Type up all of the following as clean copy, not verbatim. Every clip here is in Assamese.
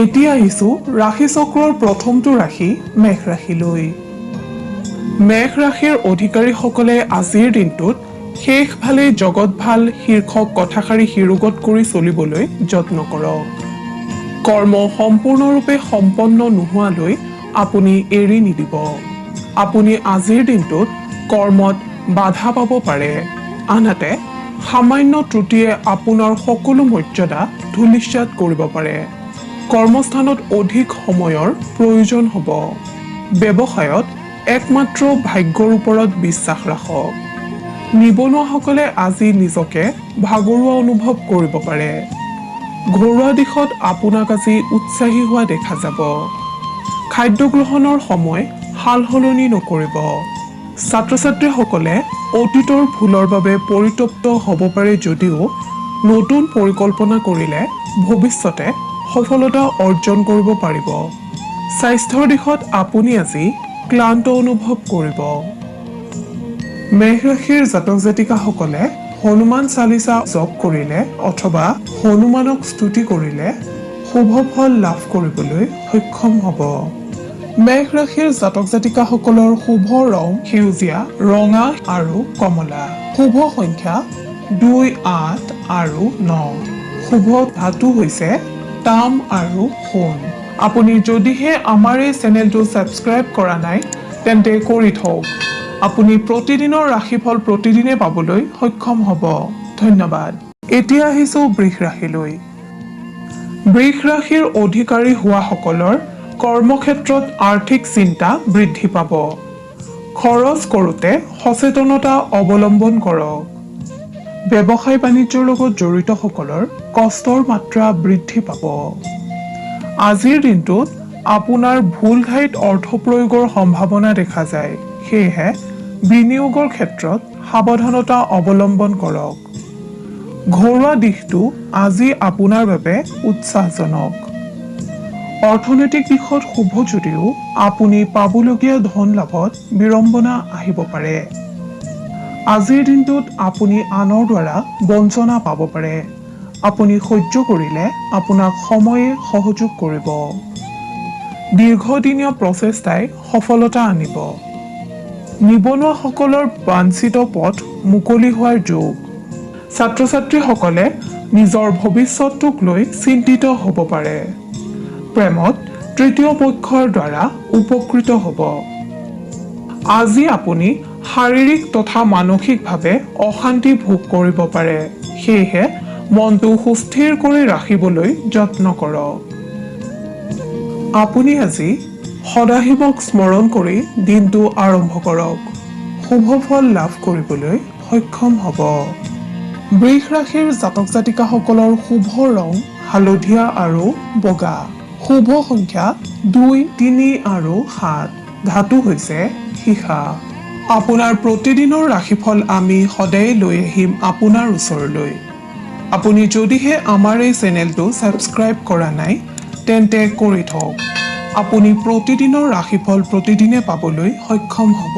এতিয়া আহিছো ৰাশি চক্ৰৰ প্ৰথমটো ৰাশি মেঘ ৰাশিলৈ। মেঘ ৰাশিৰ অধিকাৰীসকলে আজিৰ দিনটোত শেষ ভালেই জগত ভাল শীৰ্ষক কথাষাৰি শিৰোগত কৰি চলিবলৈ যত্ন কৰক। কৰ্ম সম্পূৰ্ণৰূপে সম্পন্ন নোহোৱালৈ আপুনি এৰি নিদিব। আপুনি আজিৰ দিনটোত কৰ্মত বাধা পাব পাৰে, আনহাতে সামান্য ত্ৰুটিয়ে আপোনাৰ সকলো মৰ্যাদা ধূলিসাৎ কৰিব পাৰে। কৰ্মস্থানত অধিক সময়ৰ প্ৰয়োজন হ'ব। ব্যৱসায়ত একমাত্ৰ ভাগ্যৰ ওপৰত বিশ্বাস ৰাখক। নিবনুৱাসকলে আজি নিজকে ভাগৰুৱা অনুভৱ কৰিব পাৰে। ঘৰুৱা দিশত আপোনাক আজি উৎসাহী হোৱা দেখা যাব। খাদ্য গ্ৰহণৰ সময় সাল সলনি নকৰিব। ছাত্ৰ ছাত্ৰীসকলে অতীতৰ ভুলৰ বাবে পৰিতপ্ত হ'ব পাৰে যদিও নতুন পৰিকল্পনা কৰিলে ভৱিষ্যতে সফলতা অৰ্জন কৰিব পাৰিব। স্বাস্থ্যৰ দিশত আপুনি আজি ক্লান্ত অনুভৱ কৰিব। মেঘ ৰাশিৰ জাতক জাতিকাসকলে হনুমান চালিচা জপ কৰিলে অথবা হনুমানক স্তুতি কৰিলে শুভ ফল লাভ কৰিবলৈ সক্ষম হ'ব। মেঘ ৰাশিৰ জাতক জাতিকাসকলৰ শুভ ৰং সেউজীয়া, ৰঙা আৰু কমলা। শুভ সংখ্যা 2, 8 আৰু 9। শুভ ধাতু হৈছে তাম আৰু সোণ। আপুনি যদিহে আমাৰ এই চেনেলটো ছাবস্ক্ৰাইব কৰা নাই তেন্তে কৰি থওক। আপুনি প্ৰতিদিনৰ ৰাশিফল প্ৰতিদিনে পাবলৈ সক্ষম হ'ব। ধন্যবাদ। এতিয়া আহিছো বৃষ ৰাশিলৈ। বৃষ ৰাশিৰ অধিকাৰী হোৱাসকলৰ কৰ্মক্ষেত্ৰত আৰ্থিক চিন্তা বৃদ্ধি পাব। খৰচ কৰোঁতে সচেতনতা অৱলম্বন কৰক। ব্যৱসায় বাণিজ্যৰ লগত জড়িতসকলৰ কষ্টৰ মাত্ৰা বৃদ্ধি পাব। আজিৰ দিনটোত আপোনাৰ ভুল ঠাইত অৰ্থ প্ৰয়োগৰ সম্ভাৱনা দেখা যায়, সেয়েহে বিনিয়োগৰ ক্ষেত্ৰত সাৱধানতা অৱলম্বন কৰক। ঘৰুৱা দিশটো আজি আপোনাৰ বাবে উৎসাহজনক। অৰ্থনৈতিক দিশত শুভ যদিও আপুনি পাবলগীয়া ধন লাভত বিড়ম্বনা আহিব পাৰে। আজিৰ দিনটোত আপুনি আনৰ দ্বাৰা বঞ্চনা পাব পাৰে। আপুনি সহ্য কৰিলে আপোনাক সময়ে সহযোগ কৰিব। দীৰ্ঘদিনীয়া প্ৰচেষ্টাই সফলতা আনিব। নিবনুৱাসকলৰ বাঞ্ছিত পথ মুকলি হোৱাৰ যোগ। ছাত্ৰ ছাত্ৰীসকলে নিজৰ ভৱিষ্যতটোক লৈ চিন্তিত হ'ব পাৰে। প্ৰেমত তৃতীয় পক্ষৰ দ্বাৰা উপকৃত হ'ব। আজি আপুনি শাৰীৰিক তথা মানসিকভাৱে অশান্তি ভোগ কৰিব পাৰে, সেয়েহে মনটো সুস্থিৰ কৰি ৰাখিবলৈ যত্ন কৰক। আপুনি আজি সদাশিৱক স্মৰণ কৰি দিনটো আৰম্ভ কৰক। শুভ ফল লাভ কৰিবলৈ সক্ষম হ'ব। বৃষ ৰাশিৰ জাতক জাতিকাসকলৰ শুভ ৰং হালধীয়া আৰু বগা। শুভ সংখ্যা 2, 3 আৰু 7। ধাতু হৈছে সীসা। আপোনাৰ প্ৰতিদিনৰ ৰাশিফল আমি সদায় লৈ আহিম আপোনাৰ ওচৰলৈ। আপুনি যদিহে আমাৰ এই চেনেলটো ছাবস্ক্ৰাইব কৰা নাই তেন্তে কৰি থওক। আপুনি প্ৰতিদিনৰ ৰাশিফল প্ৰতিদিনে পাবলৈ সক্ষম হ'ব।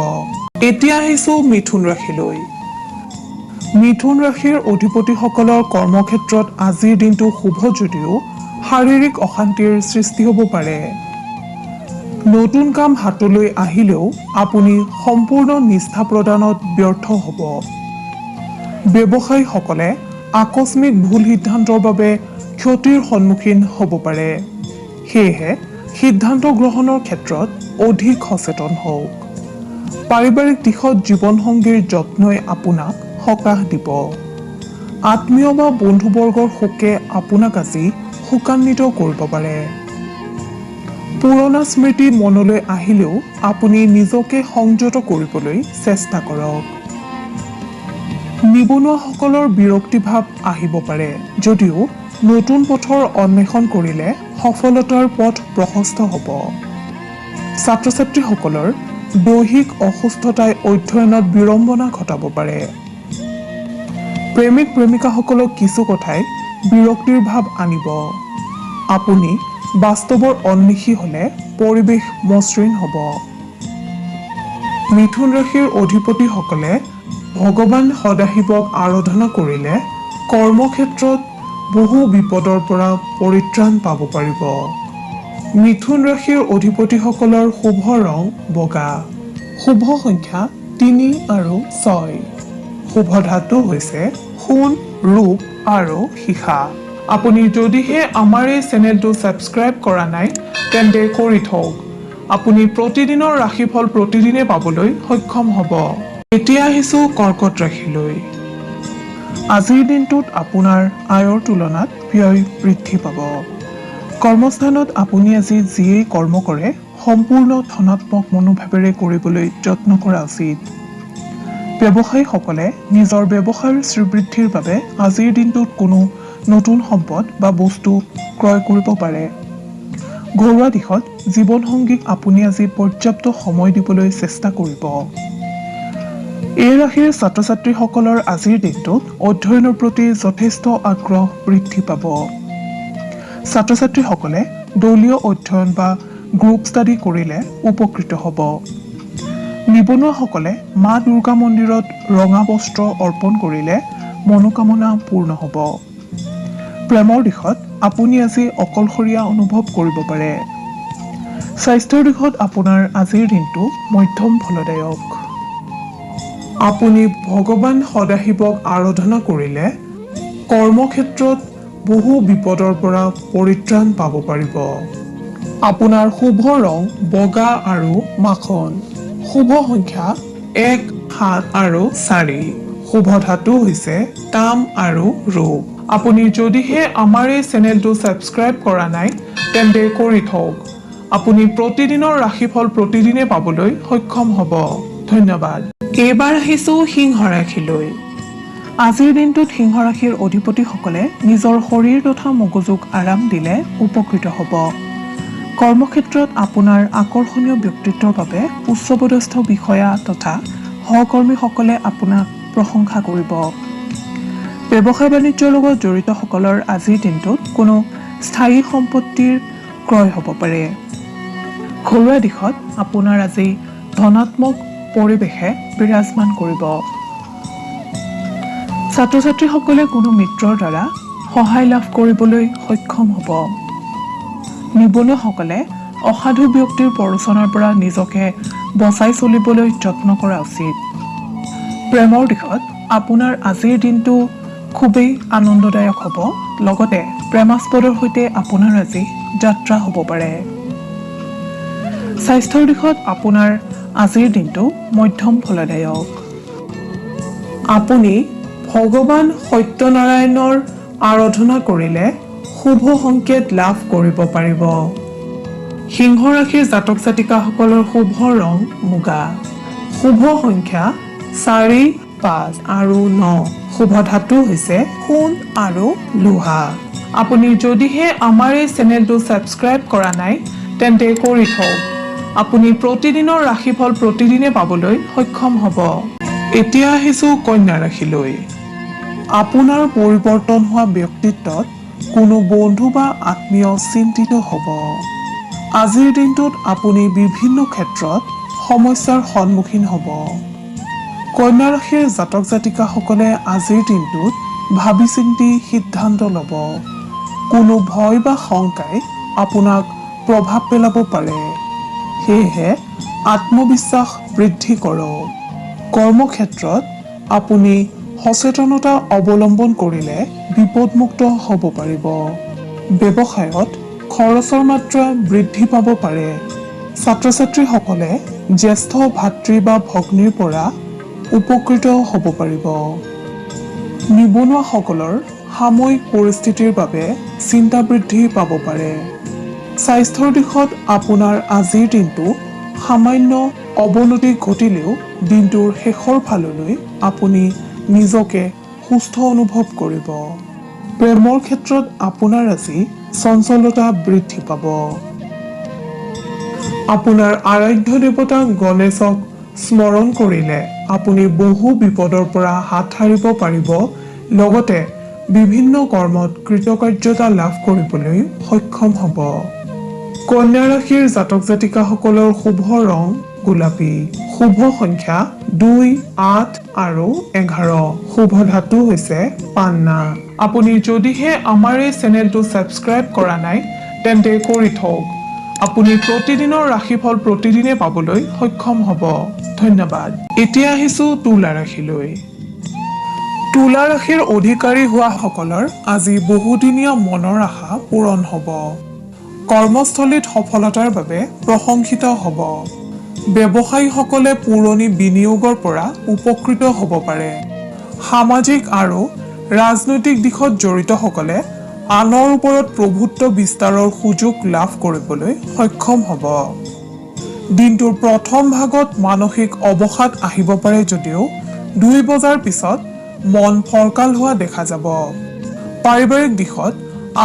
এতিয়া আহিছো মিথুন ৰাশিলৈ। মিথুন ৰাশিৰ অধিপতিসকলৰ কৰ্মক্ষেত্ৰত আজিৰ দিনটো শুভ যদিও শাৰীৰিক অশান্তিৰ সৃষ্টি হ'ব পাৰে। নতুন কাম হাতলৈ আহিলেও আপুনি সম্পূৰ্ণ নিষ্ঠা প্ৰদানত ব্যৰ্থ হ'ব। ব্যৱসায়ীসকলে আকস্মিক ভুল সিদ্ধান্তৰ বাবে ক্ষতিৰ সন্মুখীন হ'ব পাৰে। সেয়েহে সিদ্ধান্ত গ্ৰহণৰ ক্ষেত্ৰত অধিক সচেতন হওক। পাৰিবাৰিক দিশত জীৱনসংগীৰ যত্নই আপোনাক সকাহ দিব। আত্মীয় বা বন্ধুবৰ্গৰ শোকে আপোনাক আজি শোকান্বিত কৰিব পাৰে। পুৰণা স্মৃতি মনলৈ আহিলেও আপুনি নিজকে সংযত কৰিবলৈ চেষ্টা কৰক। নিবনুৱাসকলৰ বিৰক্তিভাৱ আহিব পাৰে যদিও নতুন পথৰ অন্বেষণ কৰিলে সফলতাৰ পথ প্ৰশস্ত হ'ব। ছাত্ৰ ছাত্ৰীসকলৰ দৈহিক অসুস্থতাই অধ্যয়নত বিড়ম্বনা ঘটাব পাৰে। প্ৰেমিক প্ৰেমিকাসকলক কিছু কথাই বিৰক্তিৰ ভাৱ আনিব। আপুনি বাস্তৱৰ অন্বেষী হ'লে পৰিৱেশ মসৃণ হ'ব। মিথুন ৰাশিৰ অধিপতিসকলে ভগৱান সদাশিৱক আৰাধনা কৰিলে কৰ্মক্ষেত্ৰত বহু বিপদৰ পৰা পৰিত্ৰাণ পাব পাৰিব। মিথুন ৰাশিৰ অধিপতিসকলৰ শুভ ৰং বগা। শুভ সংখ্যা 3 আৰু 6। শুভ ধাতু হৈছে সোণ, ৰূপ আৰু সীসা। আপুনি যদিহে আমাৰ এই চেনেলটো ছাবস্ক্ৰাইব কৰা নাই তেন্তে কৰি থওক। আপুনি প্ৰতিদিনৰ ৰাশিফল প্ৰতিদিনে পাবলৈ সক্ষম হ'ব। এতিয়া আহিছোঁ কৰ্কট ৰাশিলৈ। আজিৰ দিনটোত আপোনাৰ আয়ৰ তুলনাত ব্যয় বৃদ্ধি পাব। কৰ্মস্থানত আপুনি আজি যিয়েই কৰ্ম কৰে সম্পূৰ্ণ ধনাত্মক মনোভাৱেৰে কৰিবলৈ যত্ন কৰা উচিত। ব্যৱসায়ীসকলে নিজৰ ব্যৱসায়ৰ শ্ৰীবৃদ্ধিৰ বাবে আজিৰ দিনটোত কোনো নতুন সম্পদ বা বস্তু ক্ৰয় কৰিব পাৰে। ঘৰুৱা দিশত জীৱনসংগীক আপুনি আজি পৰ্যাপ্ত সময় দিবলৈ চেষ্টা কৰিব। এই ৰাশিৰ ছাত্ৰ ছাত্ৰীসকলৰ আজিৰ দিনটোত অধ্যয়নৰ প্ৰতি যথেষ্ট আগ্ৰহ বৃদ্ধি পাব। ছাত্ৰ ছাত্ৰীসকলে দলীয় অধ্যয়ন বা গ্ৰুপ ষ্টাডি কৰিলে উপকৃত হ'ব। নিবনুৱাসকলে মা দুৰ্গা মন্দিৰত ৰঙা বস্ত্ৰ অৰ্পণ কৰিলে মনোকামনা পূৰ্ণ হ'ব। প্ৰেমৰ দিশত আপুনি আজি অকলশৰীয়া অনুভৱ কৰিব পাৰে। স্বাস্থ্যৰ দিশত আপোনাৰ আজিৰ দিনটো মধ্যম ফলদায়ক। আপুনি ভগৱান সদাশিৱক আৰাধনা কৰিলে কৰ্মক্ষেত্ৰত বহু বিপদৰ পৰা পৰিত্ৰাণ পাব পাৰিব। আপোনাৰ শুভ ৰং বগা আৰু মাখন। শুভ সংখ্যা 1, 7 আৰু 4। শুভ ধাতু হৈছে তাম আৰু ৰূপ। আপুনি যদিহে আমাৰ এই চেনেলটো ছাবস্ক্ৰাইব কৰা নাই তেন্তে কৰি থওক। আপুনি প্ৰতিদিনৰ ৰাশিফল প্ৰতিদিনে পাবলৈ সক্ষম হ'ব। ধন্যবাদ। এইবাৰ আহিছোঁ সিংহ ৰাশিলৈ। আজিৰ দিনটোত সিংহ ৰাশিৰ অধিপতিসকলে নিজৰ শৰীৰ তথা মগজুক আৰাম দিলে উপকৃত হ'ব। কৰ্মক্ষেত্ৰত আপোনাৰ আকৰ্ষণীয় ব্যক্তিত্বৰ বাবে উচ্চপদস্থ বিষয়া তথা সহকৰ্মীসকলে আপোনাক প্ৰশংসা কৰিব। ব্যৱসায় বাণিজ্যৰ লগত জড়িতসকলৰ আজিৰ দিনটোত কোনো স্থায়ী সম্পত্তিৰ ক্ৰয় হ'ব পাৰে। ঘৰুৱা দিশত আপোনাৰ আজি ধনাত্মক পৰিৱেশে বিৰাজমান কৰিব। ছাত্ৰ ছাত্ৰীসকলে কোনো মিত্ৰৰ দ্বাৰা সহায় লাভ কৰিবলৈ সক্ষম হ'ব। নিবনুৱাসকলে অসাধু ব্যক্তিৰ প্ৰৰোচনাৰ পৰা নিজকে বচাই চলিবলৈ যত্ন কৰা উচিত। প্ৰেমৰ দিশত আপোনাৰ আজিৰ দিনটো খুবেই আনন্দদায়ক হ'ব। লগতে প্ৰেমাস্পদৰ সৈতে আপোনাৰ আজি যাত্ৰা হ'ব পাৰে। স্বাস্থ্যৰ দিশত আপোনাৰ আজিৰ দিনটো মধ্যম ফলদায়ক। আপুনি ভগৱান সত্যনাৰায়ণৰ আৰাধনা কৰিলে শুভ সংকেত লাভ কৰিব পাৰিব। সিংহ ৰাশিৰ জাতক জাতিকাসকলৰ শুভ ৰং মুগা। শুভ সংখ্যা 4, 5 আৰু 9। শুভ ধাতু হৈছে সোণ আৰু লোহা। আপুনি যদিহে আমাৰ এই চেনেলটো ছাবস্ক্ৰাইব কৰা নাই তেন্তে কৰি থওক। আপুনি প্ৰতিদিনৰ ৰাশিফল প্ৰতিদিনে পাবলৈ সক্ষম হ'ব। এতিয়া আহিছোঁ কন্যা ৰাশিলৈ। আপোনাৰ পৰিৱৰ্তন হোৱা ব্যক্তিত্বত কোনো বন্ধু বা আত্মীয় চিন্তিত হ'ব। আজিৰ দিনটোত আপুনি বিভিন্ন ক্ষেত্ৰত সমস্যাৰ সন্মুখীন হ'ব। কন্যা ৰাশিৰ জাতক জাতিকাসকলে আজিৰ দিনটোত ভাবি চিন্তি সিদ্ধান্ত ল'ব। কোনো ভয় বা শংকাই আপোনাক প্ৰভাৱ পেলাব পাৰে। সেয়েহে আত্মবিশ্বাস বৃদ্ধি কৰক। কৰ্মক্ষেত্ৰত আপুনি সচেতনতা অৱলম্বন কৰিলে বিপদমুক্ত হ'ব পাৰিব। ব্যৱসায়ত খৰচৰ মাত্ৰা বৃদ্ধি পাব পাৰে। ছাত্ৰ ছাত্ৰীসকলে জ্যেষ্ঠ ভাতৃ বা ভগ্নীৰ পৰা উপকৃত হ'ব পাৰিব। নিবনুৱাসকলৰ সাময়িক পৰিস্থিতিৰ বাবে চিন্তা বৃদ্ধি পাব পাৰে। স্বাস্থ্যৰ দিশত আপোনাৰ আজিৰ দিনটো সামান্য অৱনতি ঘটিলেও দিনটোৰ শেষৰ ফাললৈ আপুনি নিজকে সুস্থ অনুভৱ কৰিব। প্ৰেমৰ ক্ষেত্ৰত আপোনাৰ আজি চঞ্চলতা বৃদ্ধি পাব। আপোনাৰ আৰাধ্য দেৱতা গণেশক স্মৰণ কৰিলে আপুনি বহু বিপদৰ পৰা হাত সাৰিব পাৰিব। লগতে বিভিন্ন কৰ্মত কৃতকাৰ্যতা লাভ কৰিবলৈ সক্ষম হ'ব। কন্যা ৰাশিৰ জাতক জাতিকাসকলৰ শুভ ৰং গোলাপী। শুভ সংখ্যা 2, 8 আৰু 11। শুভ ধাতু হৈছে পান্না। আপুনি যদিহে আমাৰ এই চেনেলটো ছাবস্ক্ৰাইব কৰা নাই তেন্তে কৰি থওক। আপুনি প্ৰতিদিনৰ ৰাশিফল প্ৰতিদিনে পাবলৈ সক্ষম হ'ব। ধন্যবাদ। এতিয়া আহিছো তুলা ৰাশিলৈ। তুলা ৰাশিৰ অধিকাৰী হোৱা সকলৰ আজি বহুদিনীয়া মনৰ আশা পূৰণ হ'ব। কৰ্মস্থলীত সফলতাৰ বাবে প্ৰশংসিত হ'ব। ব্যৱসায়ীসকলে পুৰণি বিনিয়োগৰ পৰা উপকৃত হ'ব পাৰে। সামাজিক আৰু ৰাজনৈতিক দিশত জড়িতসকলে আনৰ ওপৰত প্ৰভুত্ব বিস্তাৰৰ সুযোগ লাভ কৰিবলৈ সক্ষম হ'ব। দিনটোৰ প্ৰথম ভাগত মানসিক অৱসাদ আহিব পাৰে যদিও 2 বজাৰ পিছত মন ফৰকাল হোৱা দেখা যাব। পাৰিবাৰিক দিশত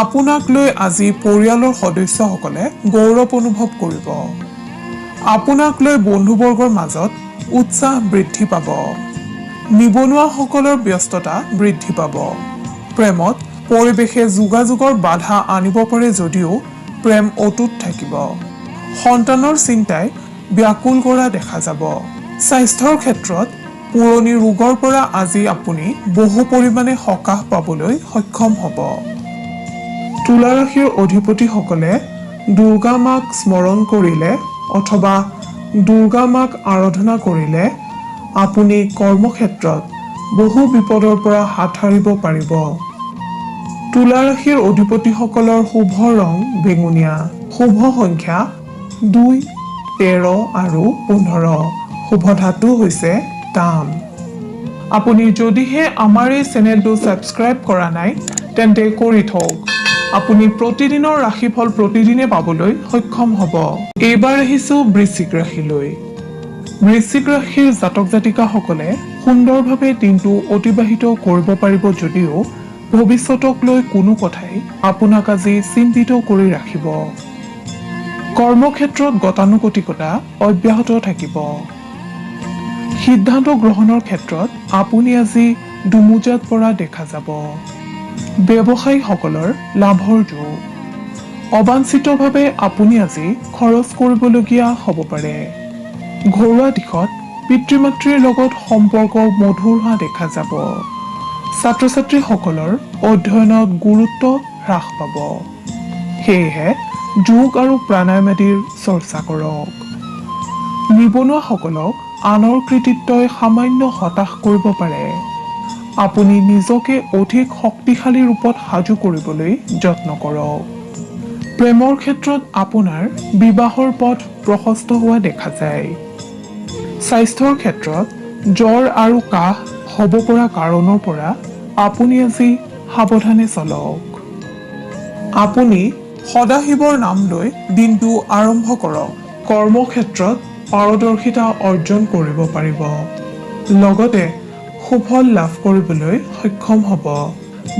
আপোনাক লৈ আজি পৰিয়ালৰ সদস্যসকলে গৌৰৱ অনুভৱ কৰিব। আপোনাক লৈ বন্ধুবৰ্গৰ মাজত উৎসাহ বৃদ্ধি পাব। নিবনুৱাসকলৰ ব্যস্ততা বৃদ্ধি পাব। প্ৰেমত পৰিৱেশে যোগাযোগৰ বাধা আনিব পাৰে যদিও প্ৰেম অটুট থাকিব। সন্তানৰ চিন্তাই ব্যাকুল কৰা দেখা যাব। স্বাস্থ্যৰ ক্ষেত্ৰত পুৰণি ৰোগৰ পৰা আজি আপুনি বহু পৰিমাণে সকাহ পাবলৈ সক্ষম হ'ব। তুলা ৰাশিৰ অধিপতিসকলে দুৰ্গা মাক স্মৰণ কৰিলে অথবা দুৰ্গা মাক আৰাধনা কৰিলে আপুনি কৰ্মক্ষেত্ৰত বহু বিপদৰ পৰা হাত সাৰিব পাৰিব। তুলা ৰাশিৰ অধিপতিসকলৰ শুভ ৰং বেঙুনীয়া। শুভ সংখ্যা 2, 13 আৰু 15। শুভ ধাতু হৈছে তাম। আপুনি যদিহে আমাৰ এই চেনেলটো ছাবস্ক্ৰাইব কৰা নাই তেন্তে কৰি থওক। আপুনি প্ৰতিদিনৰ ৰাশিফল প্ৰতিদিনে পাবলৈ সক্ষম হ'ব। এইবাৰ আহিছো বৃশ্চিক ৰাশিলৈ। বৃশ্চিক ৰাশিৰ জাতক জাতিকাসকলে সুন্দৰভাৱে দিনটো অতিবাহিত কৰিব পাৰিব যদিও ভৱিষ্যতক লৈ কোনো কথাই আপোনাক আজি চিন্তিত কৰি ৰাখিব। কৰ্মক্ষেত্ৰত গতানুগতিকতা অব্যাহত থাকিব। সিদ্ধান্ত গ্ৰহণৰ ক্ষেত্ৰত আপুনি আজি দুমোজাত পৰা দেখা যাব। ব্যৱসায়ীসকলৰ লাভৰ যোগ। অবাঞ্ছিতভাৱে আপুনি আজি খৰচ কৰিবলগীয়া হ'ব পাৰে। ঘৰুৱা দিশত পিতৃ-মাতৃৰ লগত সম্পৰ্ক মধুৰ হোৱা দেখা যাব। ছাত্ৰ ছাত্ৰীসকলৰ অধ্যয়নত গুৰুত্ব হ্ৰাস পাব। সেয়েহে যোগ আৰু প্ৰাণায়াম আদিৰ চৰ্চা কৰক। নিবনুৱাসকলক আনৰ কৃতিত্বই সামান্য হতাশ কৰিব পাৰে। আপুনি নিজকে অধিক শক্তিশালী ৰূপত সাজু কৰিবলৈ যত্ন কৰক। প্ৰেমৰ ক্ষেত্ৰত আপোনাৰ বিবাহৰ পথ প্ৰশস্ত হোৱা দেখা যায়। স্বাস্থ্যৰ ক্ষেত্ৰত জ্বৰ আৰু কাহ হ'ব পৰা কাৰণৰ পৰা আপুনি আজি সাৱধানে চলক। আপুনি সদাশিৱৰ নাম লৈ দিনটো আৰম্ভ কৰক। কৰ্মক্ষেত্ৰত পাৰদৰ্শিতা অৰ্জন কৰিব পাৰিব। লগতে সুফল লাভ কৰিবলৈ সক্ষম হ'ব।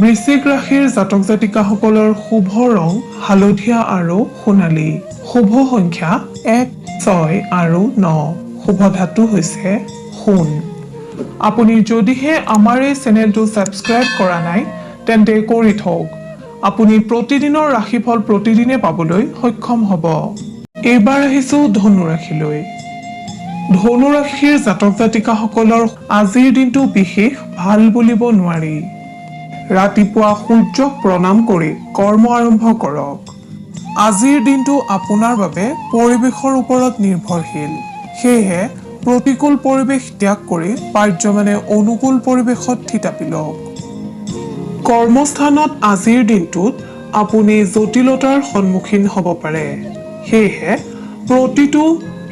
বৃশ্চিক ৰাশিৰ জাতক জাতিকাসকলৰ শুভ ৰং হালধীয়া আৰু সোণালী। শুভ সংখ্যা 1, 6 আৰু 9। শুভ ধাতু হৈছে সোণ। আপুনি যদিহে আমাৰ এই চেনেলটো ছাবস্ক্ৰাইব কৰা নাই তেন্তে কৰি থওক। আপুনি প্ৰতিদিনৰ ৰাশিফল প্ৰতিদিনে পাবলৈ সক্ষম হ'ব। এইবাৰ আহিছো ধনু ৰাশিলৈ। ধনু ৰাশিৰ জাতক জাতিকাসকলৰ আজিৰ দিনটো বিশেষ ভাল বুলিব নোৱাৰি। ৰাতিপুৱা সূৰ্যক প্ৰণাম কৰি কৰ্ম আৰম্ভ কৰক। আজিৰ দিনটো আপোনাৰ বাবে পৰিৱেশৰ ওপৰত নিৰ্ভৰশীল। সেয়েহে প্ৰতিকূল পৰিৱেশ ত্যাগ কৰি পাৰ্যমানে অনুকূল পৰিৱেশত থিতাপি লওক। কৰ্মস্থানত আজিৰ দিনটোত আপুনি জটিলতাৰ সন্মুখীন হ'ব পাৰে। সেয়েহে প্ৰতিটো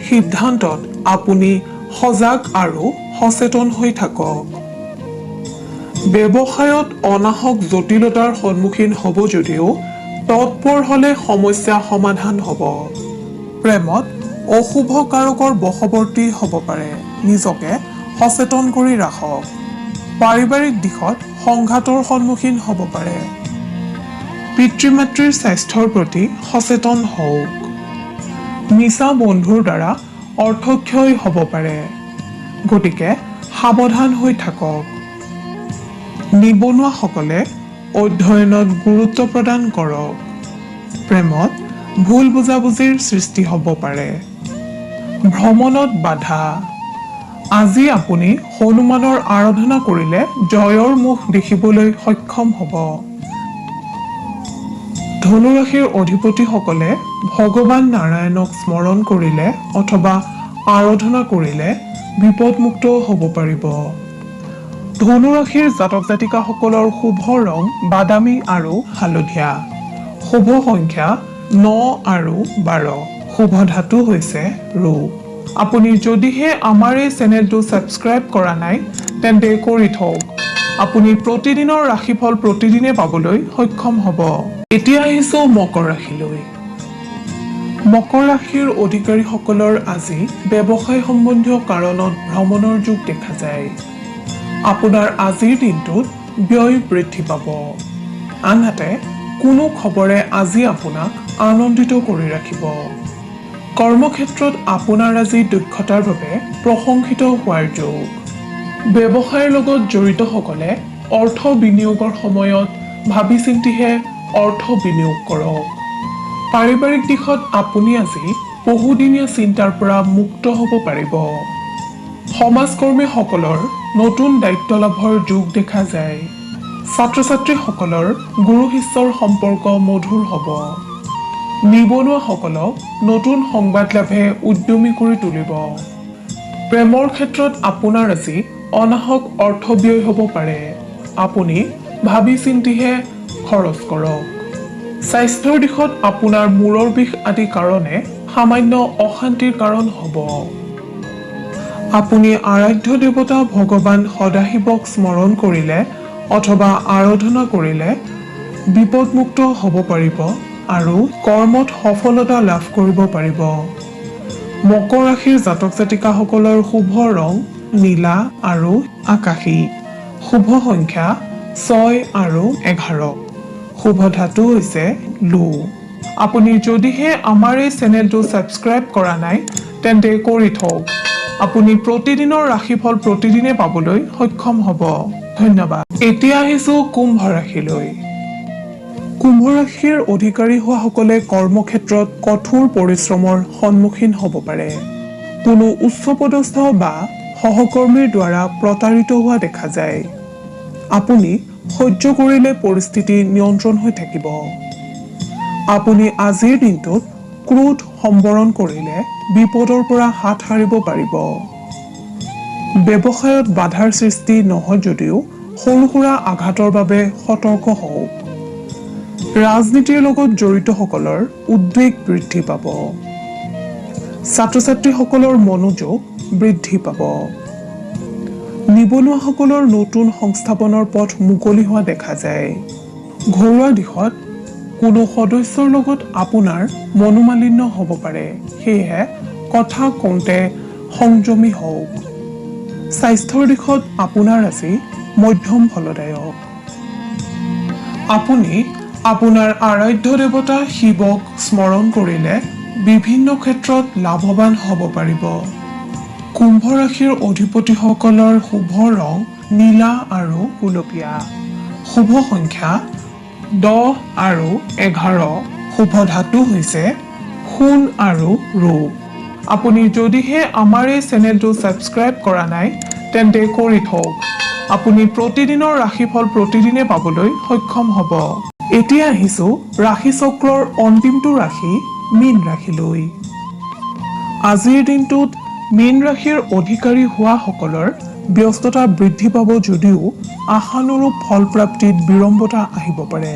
সিদ্ধান্তত আপুনি সজাগ আৰু সচেতন হৈ থাকক। ব্যৱসায়ত অনাহক জটিলতাৰ সন্মুখীন হ'ব যদিও তৎপৰ হ'লে সমস্যা সমাধান হ'ব। প্ৰেমত অশুভ কাৰকৰ বশৱৰ্তী হ'ব পাৰে। নিজকে সচেতন কৰি ৰাখক। পাৰিবাৰিক দিশত সংঘাতৰ সন্মুখীন হ'ব পাৰে। পিতৃ-মাতৃৰ স্বাস্থ্যৰ প্ৰতি সচেতন হওক। মিছা বন্ধুৰ দ্বাৰা অৰ্থক্ষয় হ'ব পাৰে। গতিকে সাৱধান হৈ থাকক। নিবনুৱাসকলে অধ্যয়নত গুৰুত্ব প্ৰদান কৰক। প্ৰেমত ভুল বুজাবুজিৰ সৃষ্টি হ'ব পাৰে। ভ্ৰমণত বাধা। আজি আপুনি হনুমানৰ আৰাধনা কৰিলে জয়ৰ মুখ দেখিবলৈ সক্ষম হ'ব। ধনুৰাশিৰ অধিপতিসকলে ভগৱান নাৰায়ণক স্মৰণ কৰিলে অথবা আৰাধনা কৰিলে বিপদমুক্ত হ'ব পাৰিব। ধনুৰাশিৰ জাতক জাতিকাসকলৰ শুভ ৰং বাদামী আৰু হালধীয়া। শুভ সংখ্যা 9 আৰু 12। শুভ ধাতু হৈছে ৰূপ। আপুনি যদিহে আমাৰ এই চেনেলটো ছাবস্ক্ৰাইব কৰা নাই তেন্তে কৰি থওক। আপুনি প্ৰতিদিনৰ ৰাশিফল প্ৰতিদিনে পাবলৈ সক্ষম হ'ব। এতিয়া আহিছো মকৰ ৰাশিলৈ। মকৰ ৰাশিৰ অধিকাৰীসকলৰ আজি ব্যৱসায় সম্বন্ধীয় কাৰণত ভ্ৰমণৰ যোগ দেখা যায়। আপোনাৰ আজিৰ দিনটোত ব্যয় বৃদ্ধি পাব। আনহাতে কোনো খবৰে আজি আপোনাক আনন্দিত কৰি ৰাখিব। কৰ্মক্ষেত্ৰত আপোনাৰ আজি দক্ষতাৰ বাবে প্ৰশংসিত হোৱাৰ যোগ। ব্যৱসায়ৰ লগত জড়িতসকলে অৰ্থ বিনিয়োগৰ সময়ত ভাবি চিন্তিহে অৰ্থ বিনিয়োগ কৰক। পাৰিবাৰিক দিশত আপুনি আজি বহুদিনীয়া চিন্তাৰ পৰা মুক্ত হ'ব পাৰিব। সমাজকৰ্মীসকলৰ নতুন দায়িত্ব লাভৰ যোগ দেখা যায়। ছাত্ৰ ছাত্ৰীসকলৰ গুৰু শিষ্যৰ সম্পৰ্ক মধুৰ হ'ব। নিবনুৱাসকলক নতুন সংবাদ লাভে উদ্যমী কৰি তুলিব। প্ৰেমৰ ক্ষেত্ৰত আপোনাৰ আজি অনাহক অৰ্থ ব্যয় হ'ব পাৰে। আপুনি ভাবি চিন্তিহে খৰচ কৰক। স্বাস্থ্যৰ দিশত আপোনাৰ মূৰৰ বিষ আদি কাৰণে সামান্য অশান্তিৰ কাৰণ হ'ব। আপুনি আৰাধ্য দেৱতা ভগৱান সদাশিৱক স্মৰণ কৰিলে অথবা আৰাধনা কৰিলে বিপদমুক্ত হ'ব পাৰিব আৰু কৰ্মত সফলতা লাভ কৰিব পাৰিব। মকৰ ৰাশিৰ জাতক জাতিকাসকলৰ শুভ ৰং নীলা আৰু আকাশী। শুভ সংখ্যা 6 আৰু 11। শুভ ধাতু হৈছে লো। আপুনি যদিহে আমাৰ এই চেনেলটো ছাবস্ক্ৰাইব কৰা নাই তেন্তে কৰি থওক। আপুনি প্ৰতিদিনৰ ৰাশিফল প্ৰতিদিনে পাবলৈ সক্ষম হ'ব। ধন্যবাদ। এতিয়া আহিছো কুম্ভ ৰাশিলৈ। কুম্ভ ৰাশিৰ অধিকাৰী হোৱাসকলে কৰ্মক্ষেত্ৰত কঠোৰ পৰিশ্ৰমৰ সন্মুখীন হ'ব পাৰে। কোনো উচ্চপদস্থ বা সহকৰ্মীৰ দ্বাৰা প্ৰতাৰিত হোৱা দেখা যায়। আপুনি সহ্য কৰিলে পৰিস্থিতি নিয়ন্ত্ৰণ হৈ থাকিব। আপুনি আজিৰ দিনটোত ক্ৰোধ সম্বৰণ কৰিলে বিপদৰ পৰা হাত সাৰিব পাৰিব। ব্যৱসায়ত বাধাৰ সৃষ্টি নহয় যদিও সৰু সুৰা আঘাতৰ বাবে সতৰ্ক হওক। ৰাজনীতিৰ লগত জড়িতসকলৰ উদ্বেগ বৃদ্ধি পাব। ছাত্ৰ ছাত্ৰীসকলৰ মনোযোগ বৃদ্ধি পাব। নিবনুৱাসকলৰ নতুন সংস্থাপনৰ পথ মুকলি হোৱা দেখা যায়। ঘৰুৱা দিশত কোনো সদস্যৰ লগত আপোনাৰ মনোমালিন্য হ'ব পাৰে, সেয়েহে কথা কওঁতে সংযমী হওক। স্বাস্থ্যৰ দিশত আপোনাৰ আজি মধ্যম ফলদায়ক। আপুনি আপোনাৰ আৰাধ্য দেৱতা শিৱক স্মৰণ কৰিলে বিভিন্ন ক্ষেত্ৰত লাভৱান হ'ব পাৰিব। কুম্ভ ৰাশিৰ অধিপতিসকলৰ শুভ ৰং নীলা আৰু গুলপীয়া। শুভ সংখ্যা 10 আৰু 11। শুভ ধাতু হৈছে সোণ আৰু ৰূপ। আপুনি যদিহে আমাৰ এই চেনেলটো ছাবস্ক্ৰাইব কৰা নাই তেন্তে কৰি থওক। আপুনি প্ৰতিদিনৰ ৰাশিফল প্ৰতিদিনে পাবলৈ সক্ষম হ'ব। এতিয়া আহিছো ৰাশি চক্ৰৰ অন্তিমটো ৰাশি মীন ৰাশিলৈ। আজিৰ দিনটোত মীন ৰাশিৰ অধিকাৰী হোৱাসকলৰ ব্যস্ততা বৃদ্ধি পাব যদিও আশানুৰূপ ফলপ্ৰাপ্তিত বিড়ম্বতা আহিব পাৰে।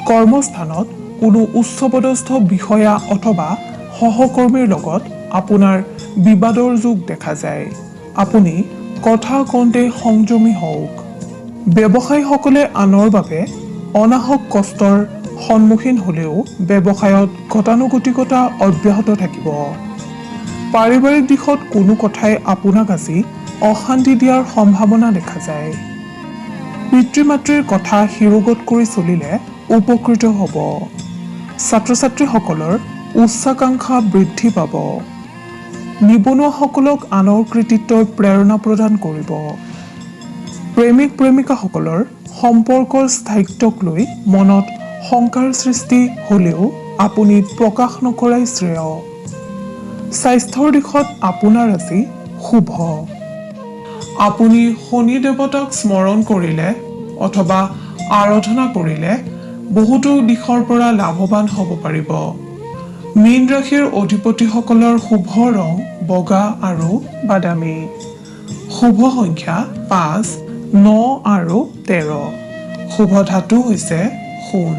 কৰ্মস্থানত কোনো উচ্চপদস্থ বিষয়া অথবা সহকৰ্মীৰ লগত আপোনাৰ বিবাদৰ যোগ দেখা যায়। আপুনি কথা কওঁতে সংযমী হওক। ব্যৱসায়ীসকলে আনৰ বাবে অনাহক কষ্টৰ সন্মুখীন হ'লেও ব্যৱসায়ত গতানুগতিকতা অব্যাহত থাকিব। পাৰিবাৰিক দিশত কোনো কথাই আপোনাক আজি অশান্তি দিয়াৰ সম্ভাৱনা দেখা যায়। পিতৃ মাতৃৰ কথা শিৰোগত কৰি চলিলে উপকৃত হ'ব। ছাত্ৰ ছাত্ৰীসকলৰ উচ্চাকাংক্ষা বৃদ্ধি পাব। নিবনুৱাসকলক আনৰ কৃতিত্বই প্ৰেৰণা প্ৰদান কৰিব। প্ৰেমিক প্ৰেমিকাসকলৰ সম্পৰ্কৰ স্থায়িত্বক লৈ মনত শংকাৰ সৃষ্টি হ'লেও আপুনি প্ৰকাশ নকৰাই শ্ৰেয়। স্বাস্থ্যৰ দিশত আপোনাৰ আজি শুভ। আপুনি শনি দেৱতাক স্মৰণ কৰিলে অথবা আৰাধনা কৰিলে বহুতো দিশৰ পৰা লাভৱান হ'ব পাৰিব। মীন ৰাশিৰ অধিপতিসকলৰ শুভ ৰং বগা আৰু বাদামী। শুভ সংখ্যা 5, 9 আৰু 13। শুভ ধাতু হৈছে সোণ।